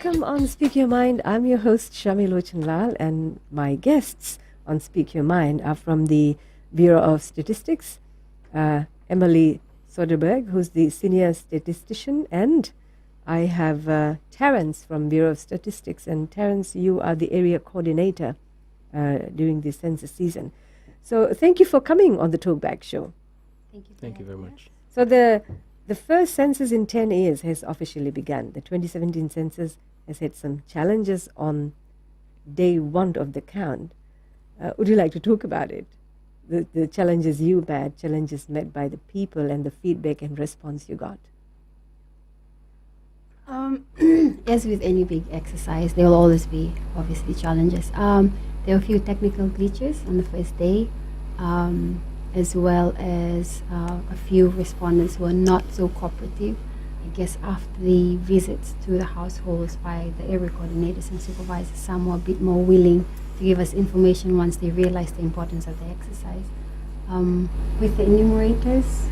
Welcome on Speak Your Mind. I'm your host Shamil Lal, and my guests on Speak Your Mind are from the Bureau of Statistics, Emily Soderberg, who's the senior statistician, and I have Terence from Bureau of Statistics. And Terence, you are the area coordinator during the census season. So thank you for coming on the Talkback Show. Thank you very much. So the first census in 10 years has officially begun. The 2017 census has had some challenges on day one of the count. Would you like to talk about it? The challenges you met, challenges met by the people, and the feedback and response you got. As with any big exercise, there will always be obviously challenges. There were a few technical glitches on the first day, as well as a few respondents who were not so cooperative. I guess after the visits to the households by the area coordinators and supervisors, some were a bit more willing to give us information once they realized the importance of the exercise. With the enumerators,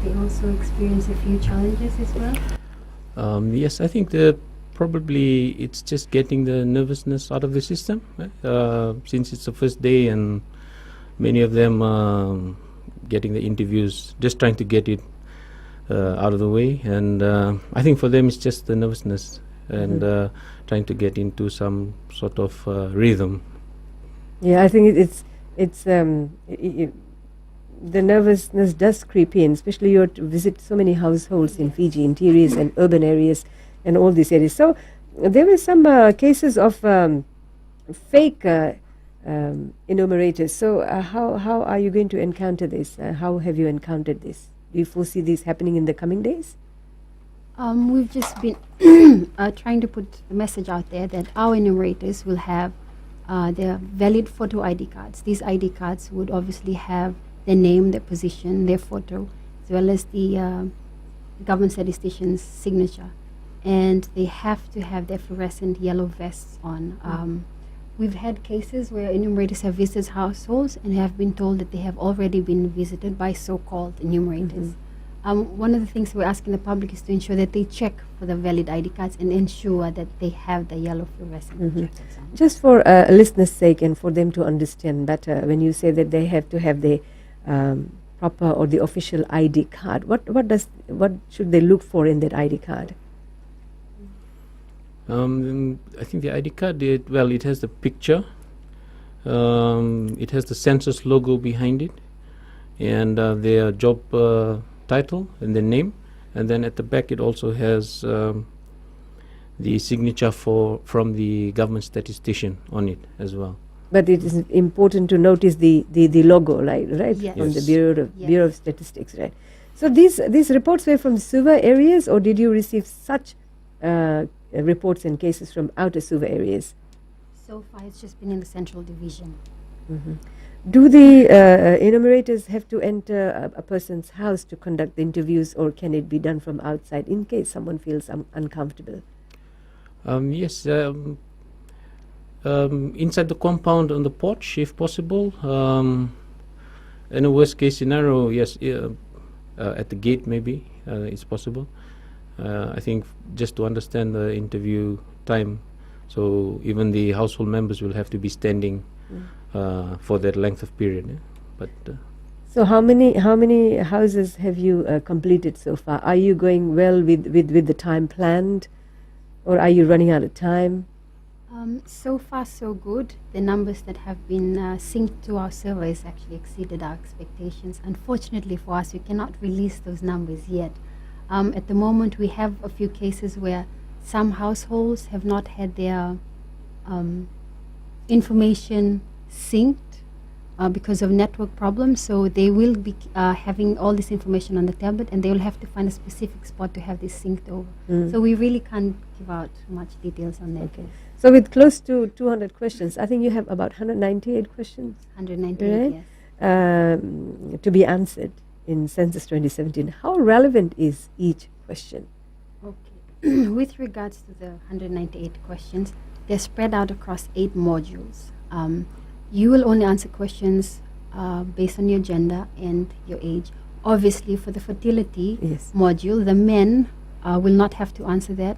they also experienced a few challenges as well. Yes, I think probably it's just getting the nervousness out of the system, since it's the first day and many of them getting the interviews, just trying to get it out of the way. And I think for them it's just the nervousness and trying to get into some sort of rhythm. Yeah, I think the nervousness does creep in, especially you visit so many households in Fiji, interiors and urban areas and all these areas. So there were some cases of fake enumerators. So how are you going to encounter this? How have you encountered this? Do you foresee this happening in the coming days? We've just been trying to put a message out there that our enumerators will have their valid photo ID cards. These ID cards would obviously have their name, their position, their photo, as well as the government statistician's signature. And they have to have their fluorescent yellow vests on. We've had cases where enumerators have visited households and have been told that they have already been visited by so-called enumerators. One of the things we're asking the public is to ensure that they check for the valid ID cards and ensure that they have the yellow fluorescent jackets on. Just for a listener's sake and for them to understand better, when you say that they have to have the proper or the official ID card, what should they look for in that ID card? I think the ID card, it has the picture, it has the census logo behind it, and their job title and their name, and then at the back it also has the signature from the government statistician on it as well. But it is important to notice the logo, right? Yes. From the Bureau of Statistics, right? So these reports were from Suva areas, or did you receive such reports and cases from outer Suva areas? So far, it's just been in the central division. Do the enumerators have to enter a person's house to conduct the interviews, or can it be done from outside in case someone feels uncomfortable? Yes. Inside the compound on the porch, if possible. In a worst case scenario, yes, at the gate maybe it's possible. I think just to understand the interview time, so even the household members will have to be standing for that length of period. But so how many houses have you completed so far? Are you going well with the time planned, or are you running out of time? So far, so good. The numbers that have been synced to our surveys actually exceeded our expectations. Unfortunately for us, we cannot release those numbers yet. At the moment, we have a few cases where some households have not had their information synced because of network problems. So they will be having all this information on the tablet, and they will have to find a specific spot to have this synced over. So we really can't give out much details on that. Okay. So with close to 200 questions, I think you have about 198 questions 198, right? Yes. To be answered in Census 2017. How relevant is each question? Okay. With regards to the 198 questions, they're spread out across 8 modules. You will only answer questions based on your gender and your age. Obviously, for the fertility Yes. module, the men will not have to answer that.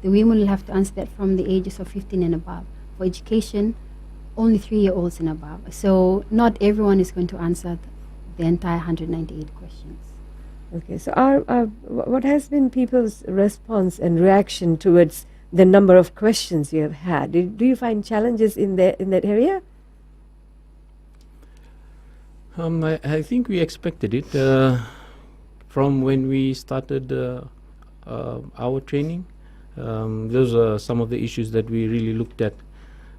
the women will have to answer that from the ages of 15 and above. For education, only 3-year-olds and above. So not everyone is going to answer the entire 198 questions. Okay, so what has been people's response and reaction towards the number of questions you have had? Do you find challenges in that area? I think we expected it from when we started our training. Those are some of the issues that we really looked at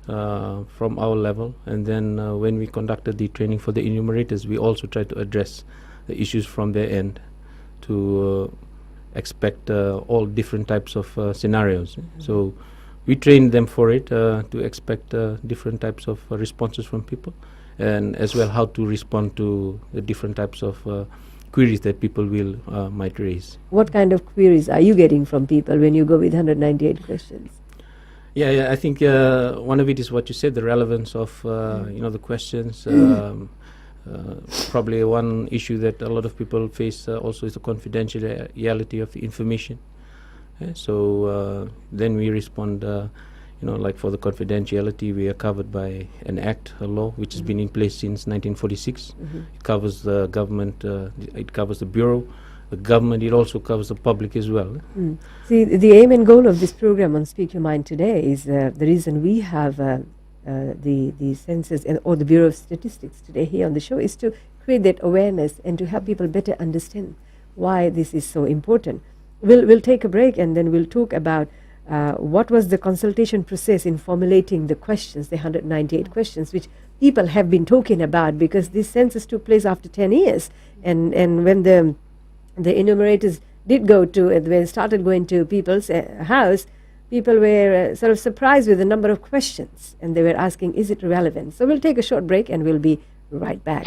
from our level, and then when we conducted the training for the enumerators, we also tried to address the issues from their end to expect all different types of scenarios. So we trained them for it to expect different types of responses from people, and as well how to respond to the different types of queries that people will might raise. What kind of queries are you getting from people when you go with 198 questions? Yeah, I think one of it is what you said, the relevance of the questions. Probably one issue that a lot of people face also is the confidentiality of the information. So then we respond, like for the confidentiality, we are covered by an act, a law, which has been in place since 1946. It covers the government, it covers the bureau, the government, it also covers the public as well. See, the aim and goal of this program on Speak Your Mind today is the reason we have the census or the Bureau of Statistics today here on the show is to create that awareness and to help people better understand why this is so important. We'll take a break and then we'll talk about what was the consultation process in formulating the questions, the 198 questions, which people have been talking about, because this census took place after 10 years. And when the enumerators did go to, when started going to people's house, people were sort of surprised with the number of questions, and they were asking, is it relevant? So we'll take a short break and we'll be right back.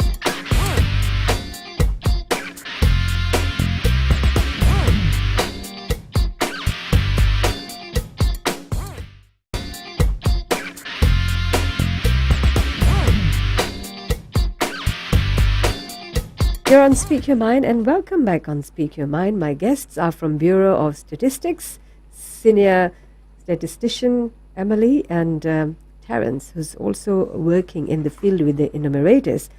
You're on Speak Your Mind, and welcome back on Speak Your Mind. My guests are from Bureau of Statistics, Senior Statistician Emily and Terence, who's also working in the field with the enumerators.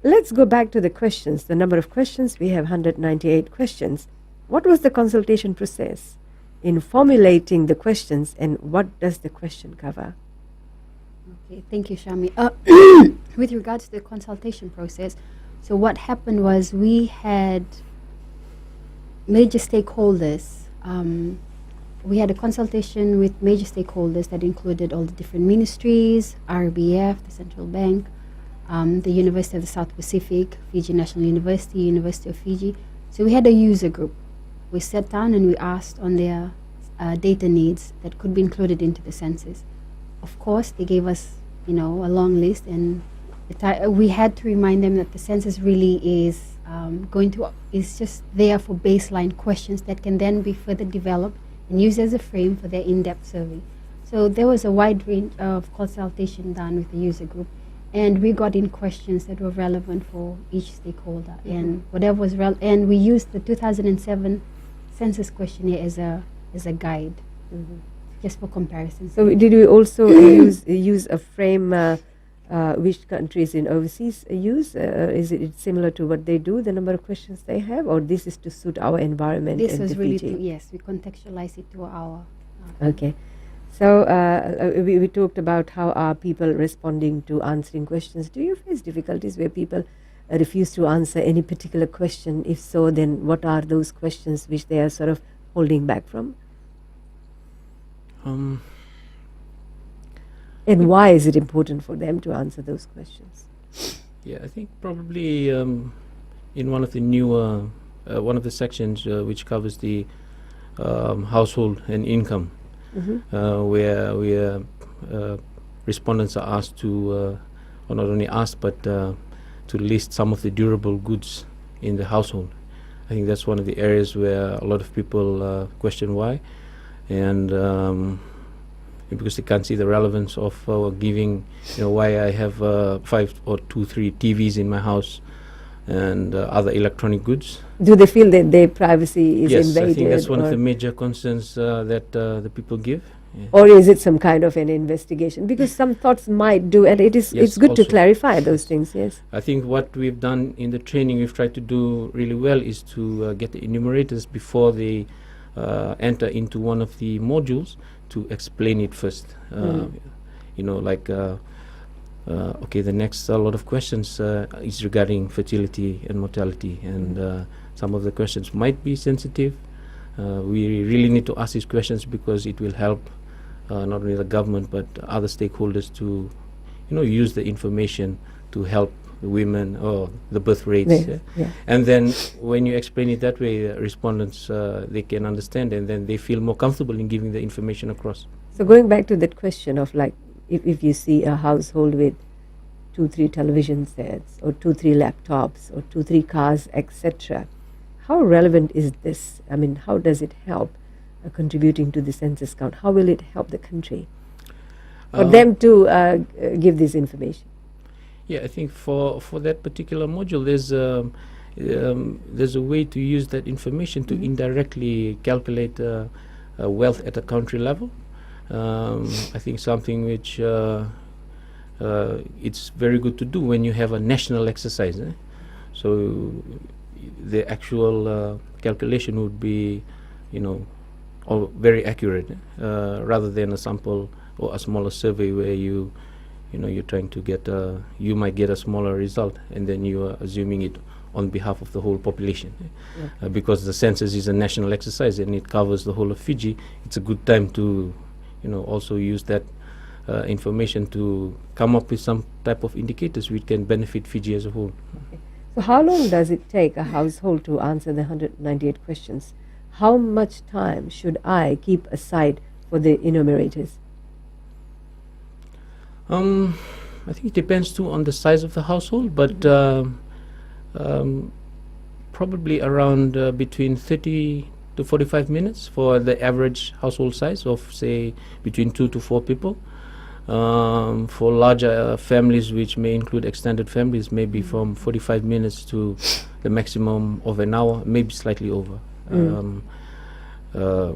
Let's go back to the questions, the number of questions. We have 198 questions. What was the consultation process in formulating the questions, and what does the question cover? Okay, thank you, Shami. With regards to the consultation process, so what happened was we had major stakeholders. We had a consultation with major stakeholders that included all the different ministries, RBF, the Central Bank, the University of the South Pacific, Fiji National University, University of Fiji. So we had a user group. We sat down and we asked on their data needs that could be included into the census. Of course, they gave us, a long list, and we had to remind them that the census really is is just there for baseline questions that can then be further developed and used as a frame for their in-depth survey. So there was a wide range of consultation done with the user group, and we got in questions that were relevant for each stakeholder, and whatever was and we used the 2007 census questionnaire as a guide, just for comparison. So did we also use a frame which countries in overseas use? Is it similar to what they do, the number of questions they have, or this is to suit our environment? This was really Fiji? yes, we contextualize it to our. Okay. So we talked about how are people responding to answering questions. Do you face difficulties where people refuse to answer any particular question? If so, then what are those questions which they are sort of holding back from? And why is it important for them to answer those questions? Yeah, I think probably in one of the newer, one of the sections which covers the household and income, where respondents are asked to, or not only asked, but to list some of the durable goods in the household. I think that's one of the areas where a lot of people question why, and because they can't see the relevance of giving, why I have 5 or 2, 3 TVs in my house, and other electronic goods. Do they feel that their privacy is Yes, invaded? I think that's one of or- the major concerns that the people give. Yeah. Or is it some kind of an investigation? Because some thoughts might do, and Yes, it's good to also. clarify those Yes. things. Yes. I think what we've done in the training, we've tried to do really well, is to get the enumerators before they enter into one of the modules to explain it first. You know, like, okay, the next lot of questions is regarding fertility and mortality, and some of the questions might be sensitive. We really need to ask these questions because it will help not only the government but other stakeholders to, use the information to help the women or the birth rates. Yes, Yeah? yeah. And then when you explain it that way, respondents, they can understand, and then they feel more comfortable in giving the information across. So going back to that question of like, if you see a household with 2-3 television sets or 2-3 laptops or 2-3 cars, etc., how relevant is this? I mean, how does it help contributing to the census count? How will it help the country for them to give this information? Yeah, I think for that particular module, there's a way to use that information to indirectly calculate wealth at a country level. I think something which it's very good to do when you have a national exercise. So the actual calculation would be, all very accurate, rather than a sample or a smaller survey where you're trying to get you might get a smaller result, and then you are assuming it on behalf of the whole population. Because the census is a national exercise and it covers the whole of Fiji, it's a good time to also use that information to come up with some type of indicators which can benefit Fiji as a whole. So how long does it take a household to answer the 198 questions? How much time should I keep aside for the enumerators? I think it depends too on the size of the household, but probably around between 30 to 45 minutes for the average household size of, say, between 2 to 4 people. For larger families, which may include extended families, maybe from 45 minutes to the maximum of an hour, maybe slightly over.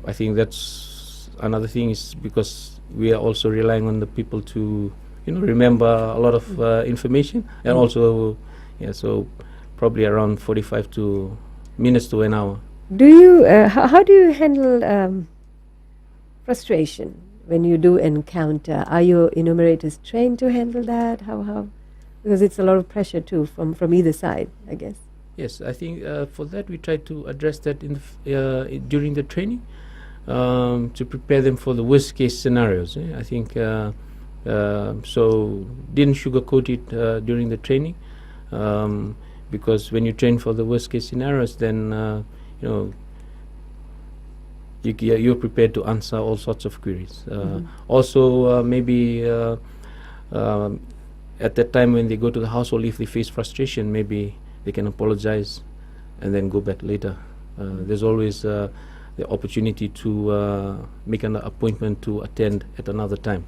I think that's another thing, is because we are also relying on the people to remember a lot of information, and also so probably around 45 to minutes to an hour. Do you how do you handle frustration when you do encounter? Are your enumerators trained to handle that? How because it's a lot of pressure too from either side, I guess. Yes, I think for that we try to address that in the during the training, to prepare them for the worst case scenarios. I think so didn't sugarcoat it during the training, because when you train for the worst case scenarios, then you're prepared to answer all sorts of queries. Also, maybe at that time when they go to the household, if they face frustration, maybe they can apologize and then go back later. There's always the opportunity to make an appointment to attend at another time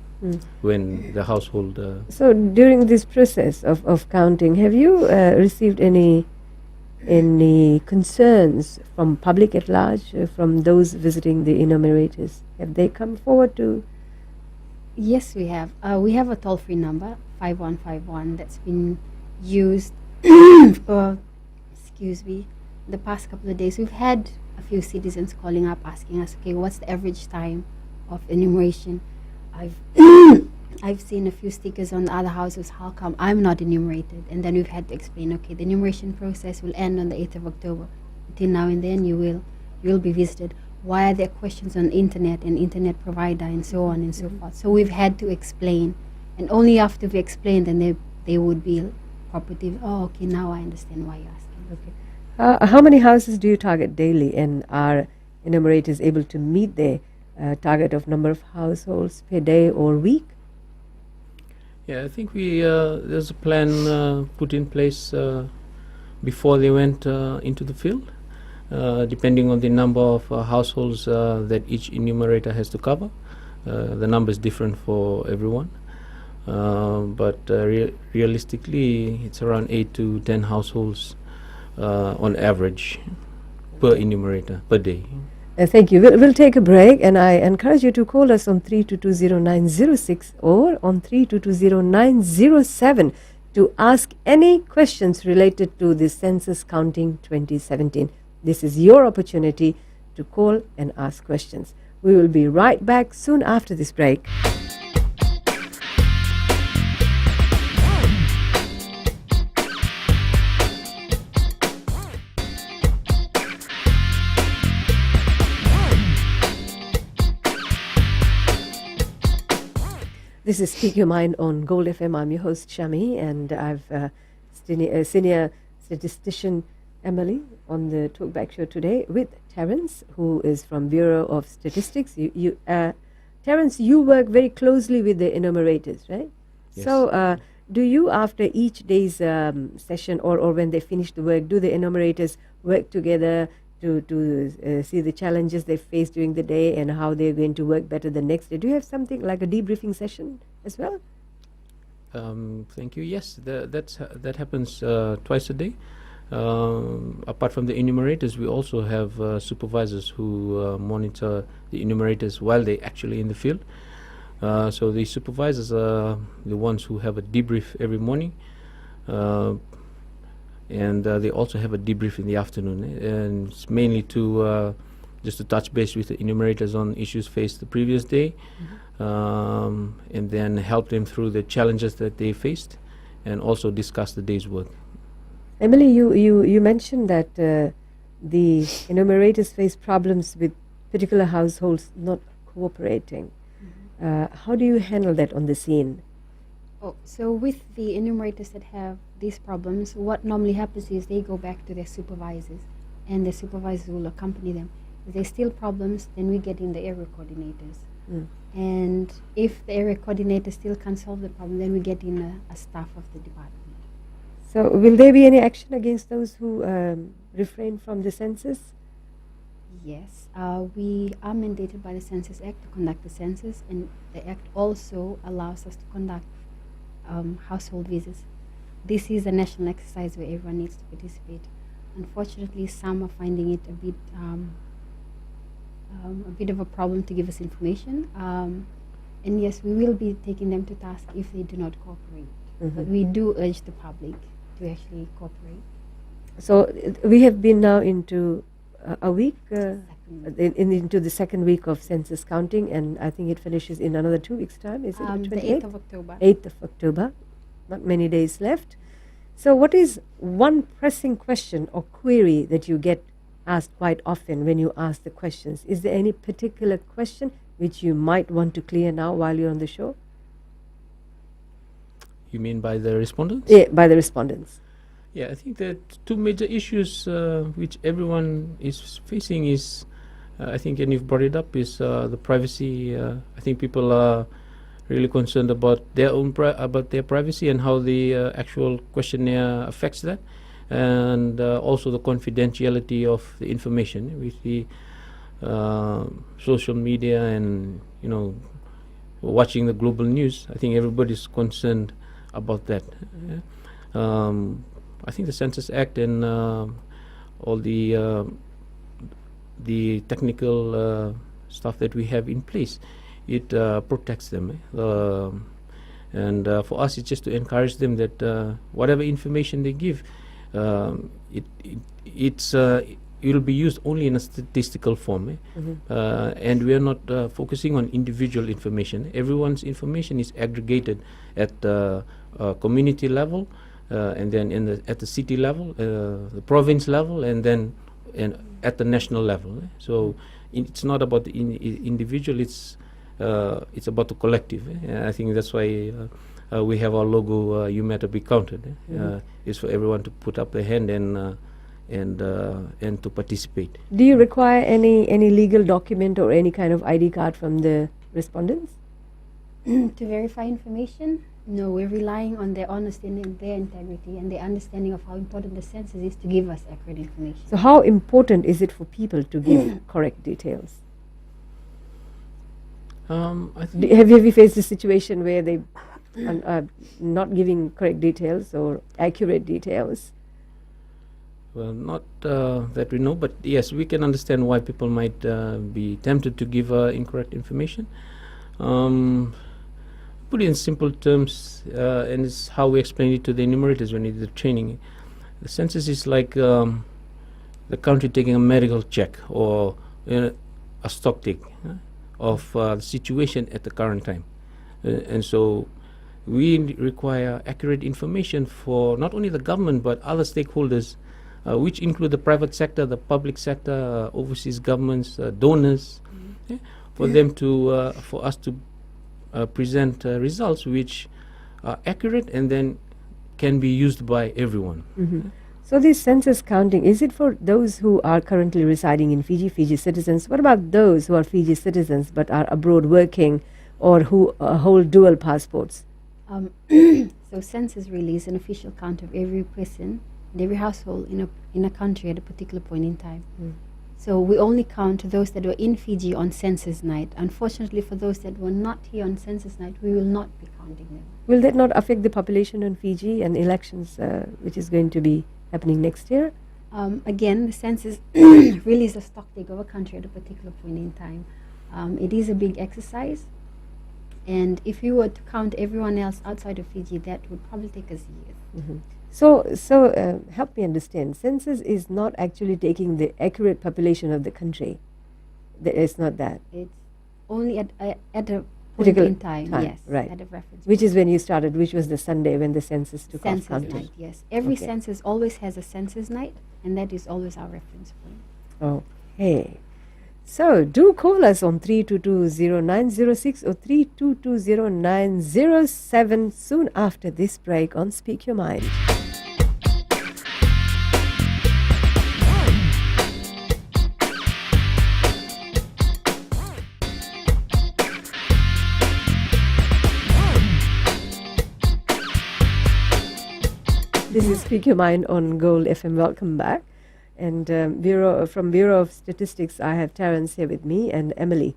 when the household... So during this process of counting, have you received any concerns from public at large, from those visiting the enumerators? Have they come forward to... Yes, we have. We have a toll-free number, 5151, that's been used excuse me, the past couple of days. We've had a few citizens calling up asking us, okay, what's the average time of enumeration? I've seen a few stickers on other houses, how come I'm not enumerated? And then we've had to explain, okay, the enumeration process will end on the 8th of October. Until now and then you will be visited. Why are there questions on internet and internet provider and so on and so forth? So we've had to explain, and only after we explained, then they would be cooperative. Oh, okay, now I understand why you're asking. Okay. How many houses do you target daily, and are enumerators able to meet their target of number of households per day or week? Yeah, I think there's a plan put in place before they went into the field, depending on the number of households that each enumerator has to cover. The number is different for everyone, but realistically it's around 8 to 10 households on average per enumerator per day. Thank you. We'll take a break, and I encourage you to call us on 3220906 or on 3220907 to ask any questions related to the Census Counting 2017. This is your opportunity to call and ask questions. We will be right back soon after this break. This is Speak Your Mind on Gold FM. I'm your host, Shami, and I've senior statistician Emily on the Talkback Show today with Terence, who is from Bureau of Statistics. Terence, you work very closely with the enumerators, right? Yes. So do you, after each day's session or when they finish the work, do the enumerators work together to see the challenges they face during the day and how they're going to work better the next day? Do you have something like a debriefing session as well? Thank you. Yes, that happens twice a day. Apart from the enumerators, we also have supervisors who monitor the enumerators while they're actually in the field. So the supervisors are the ones who have a debrief every morning. And they also have a debrief in the afternoon, and it's mainly to just to touch base with the enumerators on issues faced the previous day, and then help them through the challenges that they faced, and also discuss the day's work. Emily, you mentioned that the enumerators face problems with particular households not cooperating. How do you handle that on the scene? Oh, so with the enumerators that have these problems, what normally happens is they go back to their supervisors, and the supervisors will accompany them. If there's still problems, then we get in the area coordinators. And if the area coordinator still can't solve the problem, then we get in a staff of the department. So will there be any action against those who refrain from the census? Yes, we are mandated by the Census Act to conduct the census, and the Act also allows us to conduct household visits. This is a national exercise where everyone needs to participate. Unfortunately, some are finding it a bit of a problem to give us information. And yes, we will be taking them to task if they do not cooperate. But we do urge the public to actually cooperate. So we have been now into a week, into the second week of census counting, and I think it finishes in another 2 weeks' time. Is it the 28th? The 8th of October. 8th of October. Not many days left. So what is one pressing question or query that you get asked quite often when you ask the questions? Is there any particular question which you might want to clear now while you're on the show? You mean by the respondents? Yeah, by the respondents. Yeah, I think that two major issues which everyone is facing is, I think, and you've brought it up, is the privacy. I think people are really concerned about their own about their privacy and how the actual questionnaire affects that, and also the confidentiality of the information with the social media and watching the global news. I think everybody's concerned about that. I think the Census Act and all the technical stuff that we have in place, it protects them. And for us, it's just to encourage them that whatever information they give, it will be used only in a statistical form. And we are not focusing on individual information. Everyone's information is aggregated at the community level, and then at the city level, the province level, and then at the national level. So it's not about the individual, it's about the collective. I think that's why we have our logo, You Matter, Be Counted. It's for everyone to put up their hand and to participate. Do you require any legal document or any kind of ID card from the respondents? To verify information? No, we're relying on their honesty and their integrity and their understanding of how important the census is to give us accurate information. So how important is it for people to give correct details? I think Have you faced a situation where they are not giving correct details or accurate details? Well, not that we know, but yes, we can understand why people might be tempted to give incorrect information. Put it in simple terms, and it's how we explain it to the enumerators when we do the training. The census is like the country taking a medical check or a stock take of the situation at the current time. And so we require accurate information for not only the government but other stakeholders, which include the private sector, the public sector, overseas governments, donors, for them to, for us to present results which are accurate and then can be used by everyone. So this census counting, is it for those who are currently residing in Fiji, Fiji citizens? What about those who are Fiji citizens but are abroad working or who hold dual passports? So census really is an official count of every person and every household in a country at a particular point in time. So we only count those that were in Fiji on census night. Unfortunately, for those that were not here on census night, we will not be counting them. Will that not affect the population in Fiji and elections, which is going to be happening next year? Again, the census really is a stock take of a country at a particular point in time. It is a big exercise, and if you were to count everyone else outside of Fiji, that would probably take us years. So help me understand. Census is not actually taking the accurate population of the country. It's not that. It's only at a point Particular in time, yes, right. at a reference. Which is when you started, which was the Sunday when the census took off Census counting. night, yes. Every Okay. census always has a census night, and that is always our reference point. Okay. So do call us on 3220906 or 3220907 soon after this break on Speak Your Mind. This is Speak Your Mind on Gold FM. Welcome back. And from Bureau of Statistics, I have Terence here with me and Emily.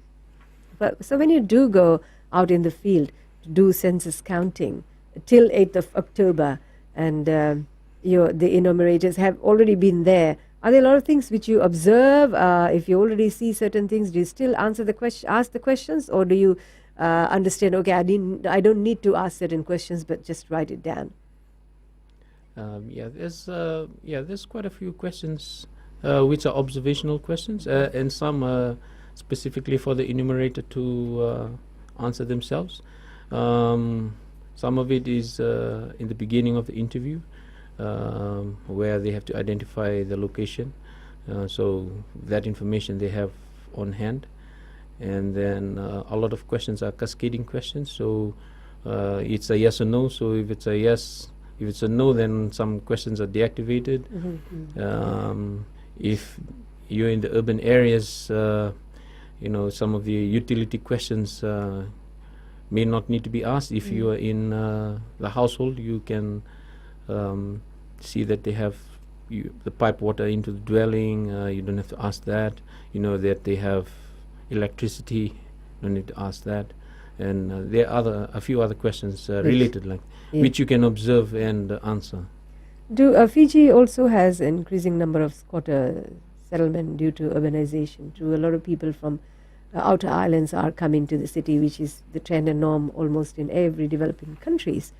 So when you do go out in the field to do census counting till 8th of October, and the enumerators have already been there, are there a lot of things which you observe? If you already see certain things, do you still ask the questions, or do you understand? Okay, I don't need to ask certain questions, but just write it down. There's quite a few questions which are observational questions, and some specifically for the enumerator to answer themselves. Some of it is in the beginning of the interview, where they have to identify the location, so that information they have on hand. And then a lot of questions are cascading questions, so it's a yes or no. So if it's a yes, if it's a no, then some questions are deactivated. If you're in the urban areas, some of the utility questions may not need to be asked. If you are in the household, you can see that they have the pipe water into the dwelling. You don't have to ask that. You know that they have electricity. You don't need to ask that. And there are a few other questions related, like which you can observe and answer. Fiji also has an increasing number of squatter settlement due to urbanization. A lot of people from outer islands are coming to the city, which is the trend and norm almost in every developing countries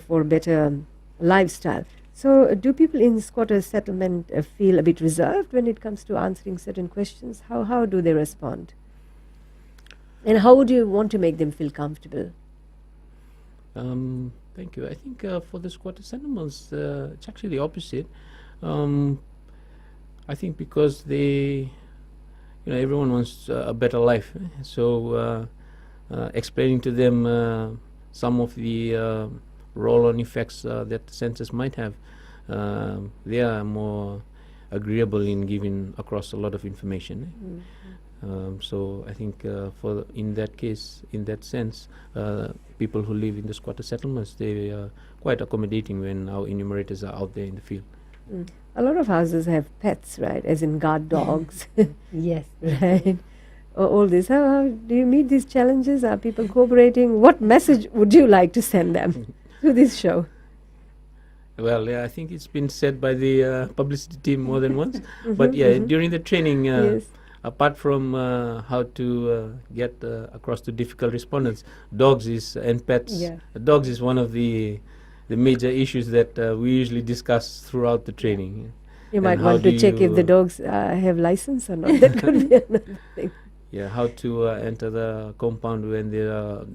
for better lifestyle. So do people in squatter settlement feel a bit reserved when it comes to answering certain questions? How do they respond? And how would you want to make them feel comfortable? Thank you. I think for the squatter settlements, it's actually the opposite. I think because everyone wants a better life. So explaining to them some of the roll-on effects that the census might have, they are more agreeable in giving across a lot of information. So I think in that case, in that sense, people who live in the squatter settlements, they are quite accommodating when our enumerators are out there in the field. A lot of houses have pets, right? As in guard dogs. Yes. Right. All this. How do you meet these challenges? Are people cooperating? What message would you like to send them to this show? Well, yeah, I think it's been said by the publicity team more than once. But yeah, during the training, Yes. apart from how to get across to difficult respondents, dogs is and pets. Yeah. Dogs is one of the major issues that we usually discuss throughout the training. You And might how want to do check if the you- dogs have license or not. That could be another thing. Yeah, how to enter the compound when there are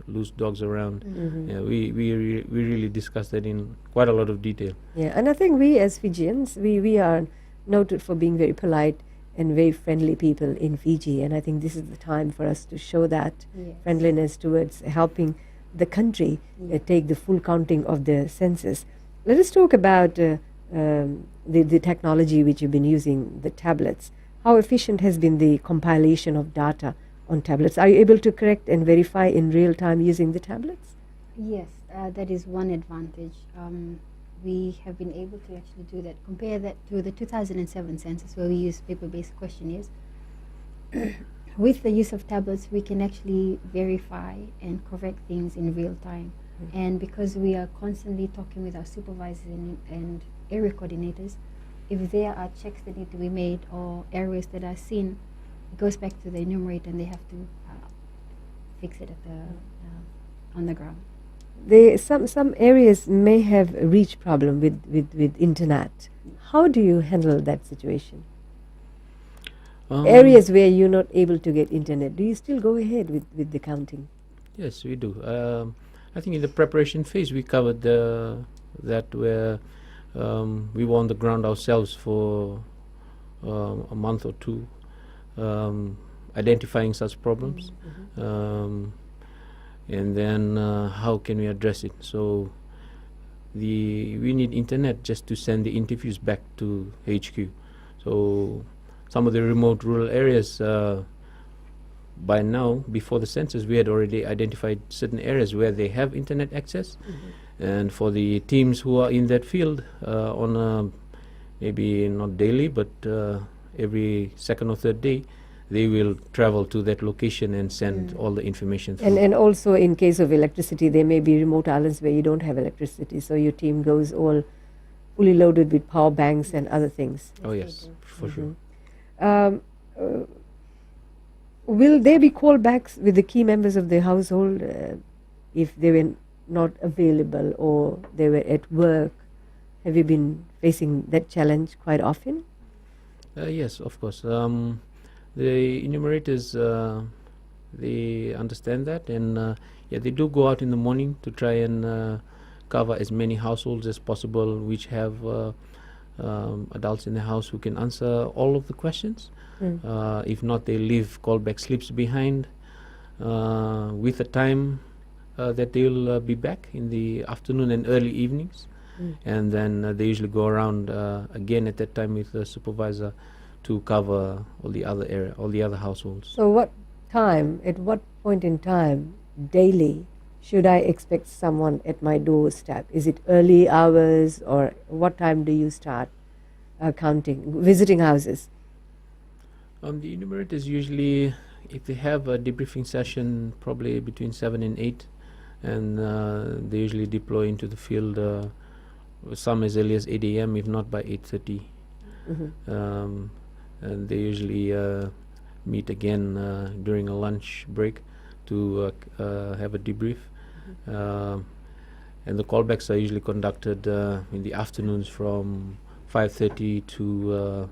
loose dogs around. Yeah, we really discussed that in quite a lot of detail. Yeah, and I think we as Fijians, we are noted for being very polite and very friendly people in Fiji, and I think this is the time for us to show that Yes. friendliness towards helping the country take the full counting of the census. Let us talk about the technology which you've been using, the tablets. How efficient has been the compilation of data on tablets? Are you able to correct and verify in real time using the tablets? Yes, that is one advantage. We have been able to actually do that. Compare that to the 2007 census where we used paper-based questionnaires. With the use of tablets, we can actually verify and correct things in real time. And because we are constantly talking with our supervisors and area coordinators, if there are checks that need to be made or errors that are seen, it goes back to the enumerator and they have to fix it at the on the ground. Some areas may have a reach problem with internet. How do you handle that situation? Areas where you're not able to get internet, do you still go ahead with the counting? Yes, we do. I think in the preparation phase we covered that where we were on the ground ourselves for a month or two, identifying such problems, and then how can we address it. So we need internet just to send the interviews back to HQ. So some of the remote rural areas, by now, before the census, we had already identified certain areas where they have internet access. And for the teams who are in that field, on a, maybe not daily, but every second or third day, they will travel to that location and send all the information through. And also in case of electricity, there may be remote islands where you don't have electricity, so your team goes all fully loaded with power banks and other things. Oh yes, for sure. Will there be callbacks with the key members of the household if they were not available or they were at work? Have you been facing that challenge quite often? Yes, of course. The enumerators, they understand that, and yeah, they do go out in the morning to try and cover as many households as possible which have adults in the house who can answer all of the questions. If not, they leave callback slips behind with a time that they will be back in the afternoon and early evenings. And then they usually go around again at that time with the supervisor to cover all the other households. So what time, at what point in time daily should I expect someone at my doorstep? Is it early hours, or what time do you start visiting houses? The enumerators usually, if they have a debriefing session, probably between 7 and 8, and they usually deploy into the field some as early as 8 a.m., if not by 8:30. And they usually meet again during a lunch break to have a debrief. And the callbacks are usually conducted in the afternoons from 5:30 to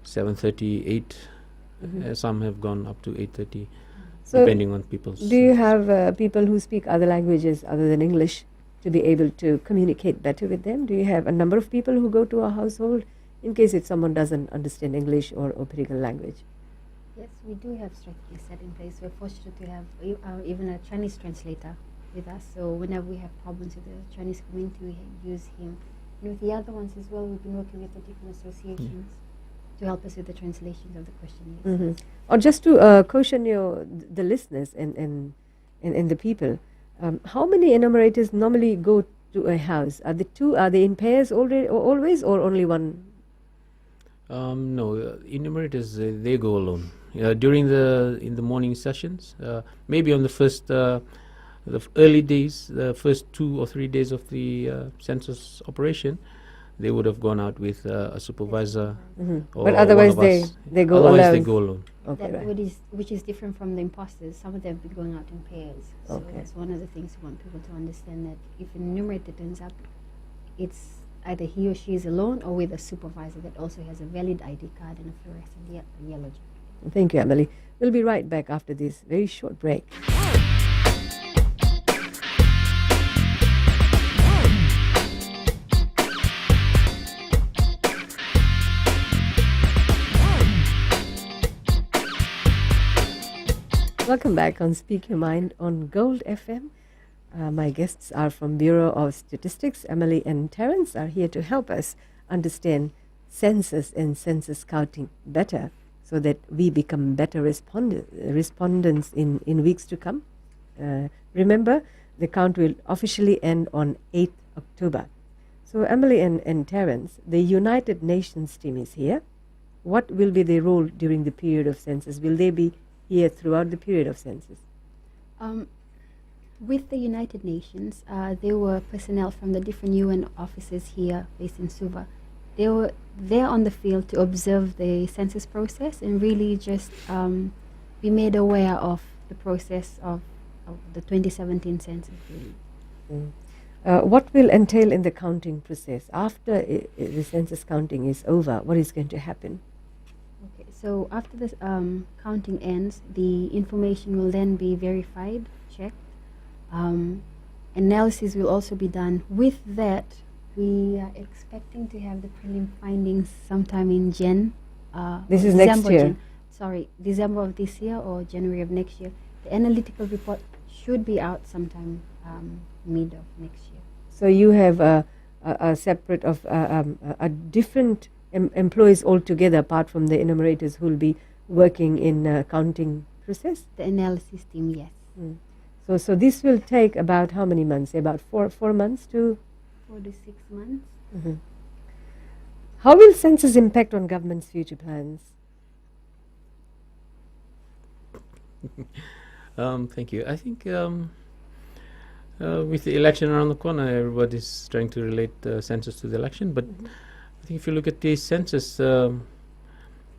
7:30, 8. Some have gone up to 8:30, So depending on people's. do you have people who speak other languages other than English to be able to communicate better with them? Do you have a number of people who go to a household in case if someone doesn't understand English or particular language? Yes, we do have strategies set in place. We're fortunate to have even a Chinese translator with us. So whenever we have problems with the Chinese community, we use him. And with the other ones as well, we've been working with the different associations to help us with the translations of the questionnaires. Or just to caution the listeners and the people, how many enumerators normally go to a house? Are they in pairs always, or only one? No, enumerators, they go alone. In the morning sessions, maybe on the first the early days, the first 2 or 3 days of the census operation, they would have gone out with a supervisor. Or But otherwise one of us. they go Otherwise alone. they go alone. Okay, That right. which is different from the imposters. Some of them have been going out in pairs. So Okay. that's one of the things we want people to understand, that if an enumerator turns up, it's either he or she is alone or with a supervisor that also has a valid ID card and a fluorescent yellow jacket. Thank you, Emily. We'll be right back after this very short break. Welcome back on Speak Your Mind on Gold FM. My guests are from Bureau of Statistics. Emily and Terence are here to help us understand census and census counting better, so that we become better respondents in weeks to come. Remember, the count will officially end on 8th October. So Emily and Terence, the United Nations team is here. What will be their role during the period of census? Will they be here throughout the period of census? With the United Nations, there were personnel from the different UN offices here based in Suva. They were there on the field to observe the census process and really just be made aware of the process of the 2017 census. Really. What will entail in the counting process? After the census counting is over, what is going to happen? Okay, so after the counting ends, the information will then be verified, checked. Analysis will also be done. With that, we are expecting to have the prelim findings sometime in This is next December, year. December of this year or January of next year. The analytical report should be out sometime mid of next year. So you have a separate of a different employees altogether, apart from the enumerators who will be working in counting process. The analysis team, yes. So this will take about how many months? About four months to. 4 to 6 months. How will census impact on government's future plans? Thank you. I think with the election around the corner, everybody's trying to relate the census to the election. But I think if you look at the census, you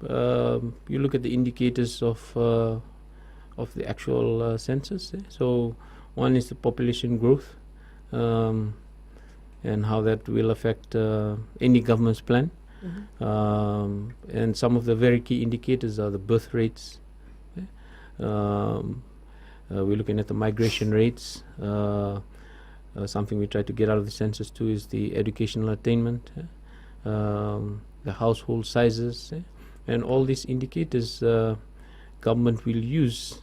look at the indicators of the actual census. So one is the population growth, and how that will affect any government's plan. And some of the very key indicators are the birth rates. We're looking at the migration rates. Something we try to get out of the census too is the educational attainment, the household sizes, and all these indicators government will use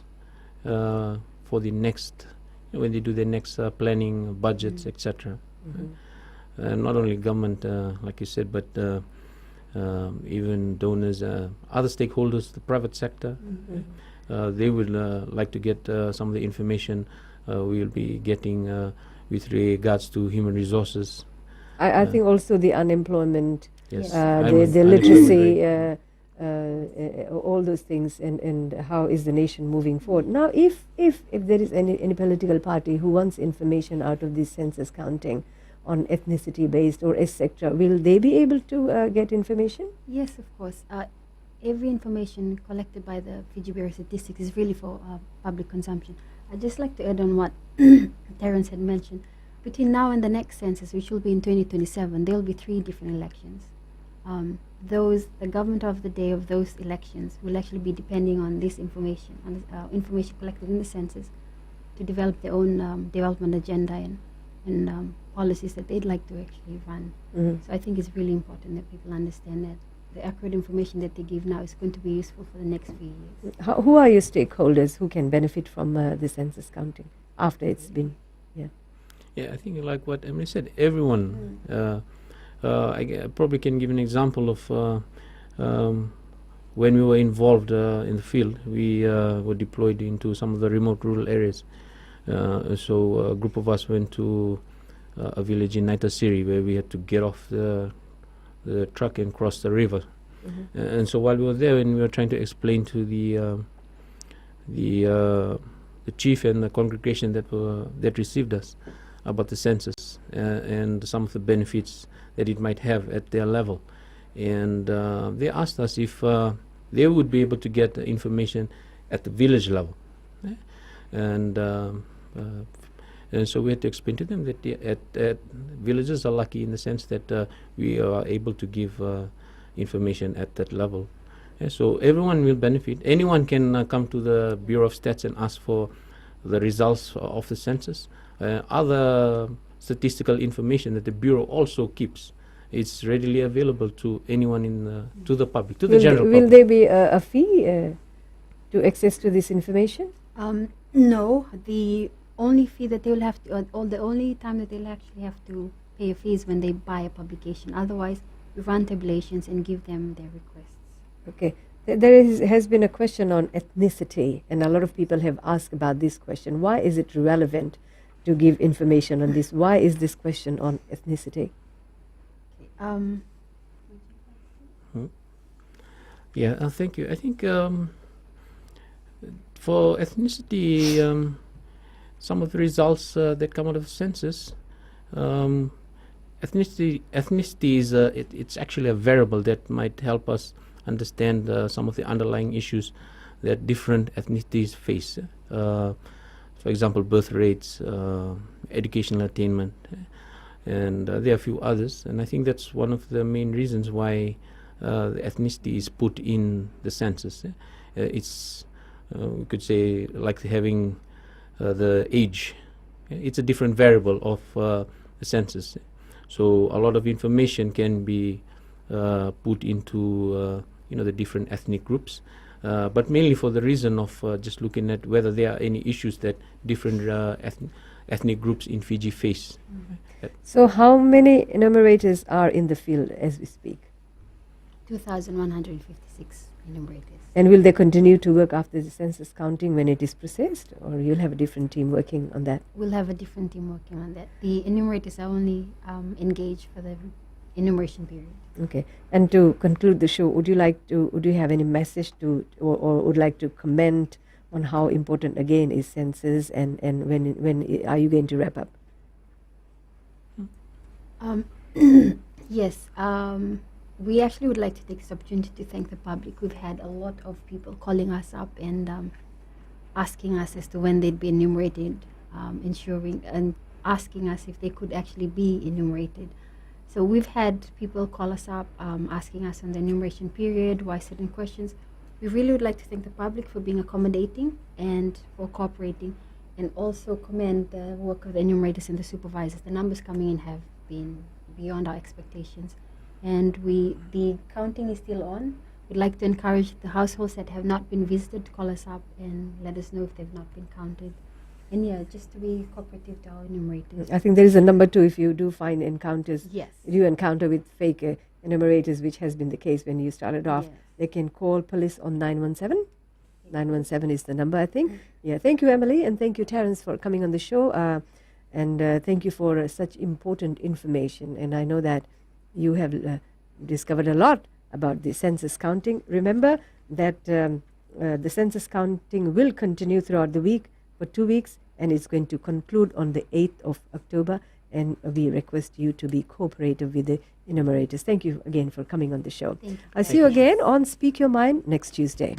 for the next, when they do their next planning, budgets, etc. Not only government, like you said, but even donors, other stakeholders, the private sector. They would like to get some of the information we will be getting with regards to human resources. I think also the unemployment, Yes. the literacy, all those things, and how is the nation moving forward. Now, if there is any political party who wants information out of this census counting on ethnicity based or etc., will they be able to get information? Yes, of course. Every information collected by the Fiji Bureau of Statistics is really for public consumption. I'd just like to add on what Terence had mentioned. Between now and the next census, which will be in 2027, there will be 3 different elections. The government of the day of those elections will actually be depending on this information, on information collected in the census, to develop their own development agenda and policies that they'd like to actually run. So I think it's really important that people understand that the accurate information that they give now is going to be useful for the next few years. Who are your stakeholders who can benefit from the census counting after it's been? Yeah, I think like what Emily said, everyone. I probably can give an example of when we were involved in the field. We were deployed into some of the remote rural areas. So a group of us went to a village in Naitasiri where we had to get off the truck and cross the river. And so while we were there, and we were trying to explain to the the chief and the congregation that received us about the census and some of the benefits that it might have at their level. And they asked us if they would be able to get information at the village level. And so we had to explain to them that at villages are lucky in the sense that we are able to give information at that level. So everyone will benefit. Anyone can come to the Bureau of Stats and ask for the results of the census. Other statistical information that the Bureau also keeps, it's readily available to anyone to the public, to the general public. Will there be a fee to access to this information? No, the only fee that they will have to, or the only time that they'll actually have to pay a fee is when they buy a publication. Otherwise, we run tabulations and give them their requests. Okay. There has been a question on ethnicity, and a lot of people have asked about this question. Why is it relevant to give information on this? Why is this question on ethnicity? Yeah, thank you. I think for ethnicity, some of the results that come out of the census, ethnicity is it's actually a variable that might help us understand some of the underlying issues that different ethnicities face. For example, birth rates, educational attainment, and there are a few others. And I think that's one of the main reasons why the ethnicity is put in the census. It's, we could say, like having the age. It's a different variable of the census. So a lot of information can be put into the different ethnic groups, but mainly for the reason of just looking at whether there are any issues that different ethnic groups in Fiji face. So how many enumerators are in the field as we speak? 2,156 enumerators. And will they continue to work after the census counting when it is processed, or you'll have a different team working on that? We'll have a different team working on that. The enumerators are only engaged for the enumeration period. Okay. And to conclude the show, would you have any message to, or would like to comment on how important again is census, and when are you going to wrap up? Yes. We actually would like to take this opportunity to thank the public. We've had a lot of people calling us up and asking us as to when they'd be enumerated, ensuring and asking us if they could actually be enumerated. So we've had people call us up asking us on the enumeration period, why certain questions. We really would like to thank the public for being accommodating and for cooperating, and also commend the work of the enumerators and the supervisors. The numbers coming in have been beyond our expectations. And the counting is still on. We'd like to encourage the households that have not been visited to call us up and let us know if they've not been counted. And yeah, just to be cooperative to our enumerators. I think there is a number two if you do find encounters. Yes. If you encounter with fake enumerators, which has been the case when you started off, Yes. they can call police on 917. 917 is the number, I think. Yeah, thank you, Emily, and thank you, Terence, for coming on the show. And thank you for such important information. And I know that you have discovered a lot about the census counting. Remember that the census counting will continue throughout the week for 2 weeks, and it's going to conclude on the 8th of October. And we request you to be cooperative with the enumerators. Thank you again for coming on the show. Thank you. I'll see you again on Speak Your Mind next Tuesday.